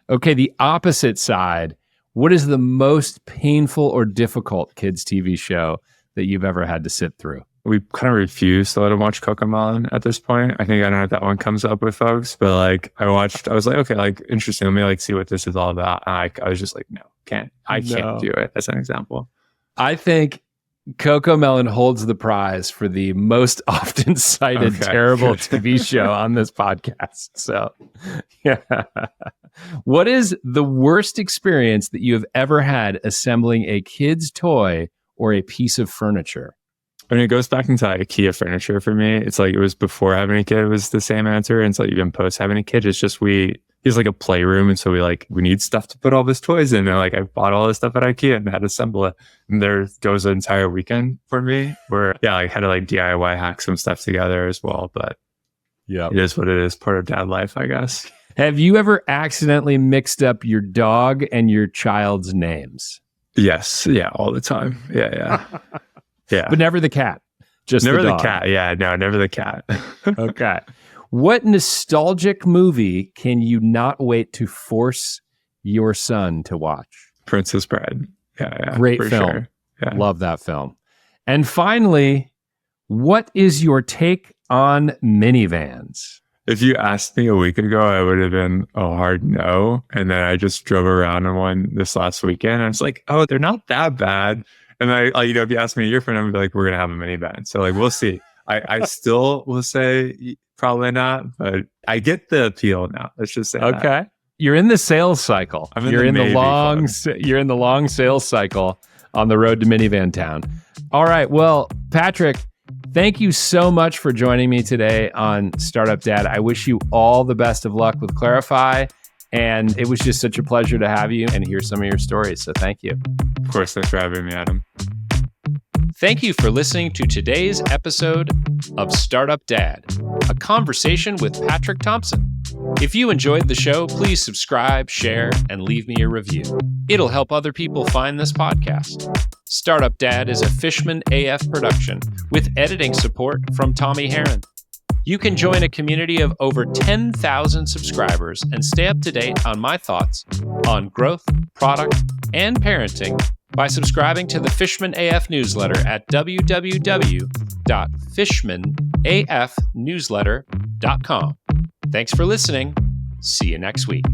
Okay, the opposite side. What is the most painful or difficult kids' TV show that you've ever had to sit through? We kind of refuse to let him watch Cocomelon at this point. I think I don't know if that one comes up with folks, but like I was like, okay, like interesting. Let me like see what this is all about. And I was just like, no, can't do it. That's an example. I think Cocomelon holds the prize for the most often cited terrible TV show on this podcast. So, yeah. What is the worst experience that you have ever had assembling a kid's toy or a piece of furniture? I mean, it goes back into IKEA furniture for me. It's like it was before having a kid, it was the same answer. And it's like even post having a kid, it's just he's like a playroom. And so we need stuff to put all his toys in. And like I bought all this stuff at IKEA and had to assemble it. And there goes an entire weekend for me where, yeah, I had to like DIY hack some stuff together as well. But yeah, it is what it is. Part of dad life, I guess. Have you ever accidentally mixed up your dog and your child's names? Yes. Yeah. All the time. Yeah. Yeah. But never the cat. Just never the cat. Yeah. No, never the cat. Okay. What nostalgic movie can you not wait to force your son to watch? Princess Bride. Yeah. Great film. Sure. Yeah. Love that film. And finally, what is your take on minivans? If you asked me a week ago, I would have been a hard no. And then I just drove around in one this last weekend. And I was like, oh, they're not that bad. And if you ask me a year from now, I'd be like, we're going to have a minivan. So like, we'll see. I still will say probably not, but I get the appeal now. Let's just say okay. That. You're in the sales cycle. You're in the long sales cycle on the road to minivan town. All right. Well, Patrick, thank you so much for joining me today on Startup Dad. I wish you all the best of luck with Clarify. And it was just such a pleasure to have you and hear some of your stories. So thank you. Of course. Thanks for having me, Adam. Thank you for listening to today's episode of Startup Dad, a conversation with Patrick Thompson. If you enjoyed the show, please subscribe, share, and leave me a review. It'll help other people find this podcast. Startup Dad is a Fishman AF production with editing support from Tommy Heron. You can join a community of over 10,000 subscribers and stay up to date on my thoughts on growth, product, and parenting by subscribing to the Fishman AF newsletter at www.fishmanafnewsletter.com. Thanks for listening. See you next week.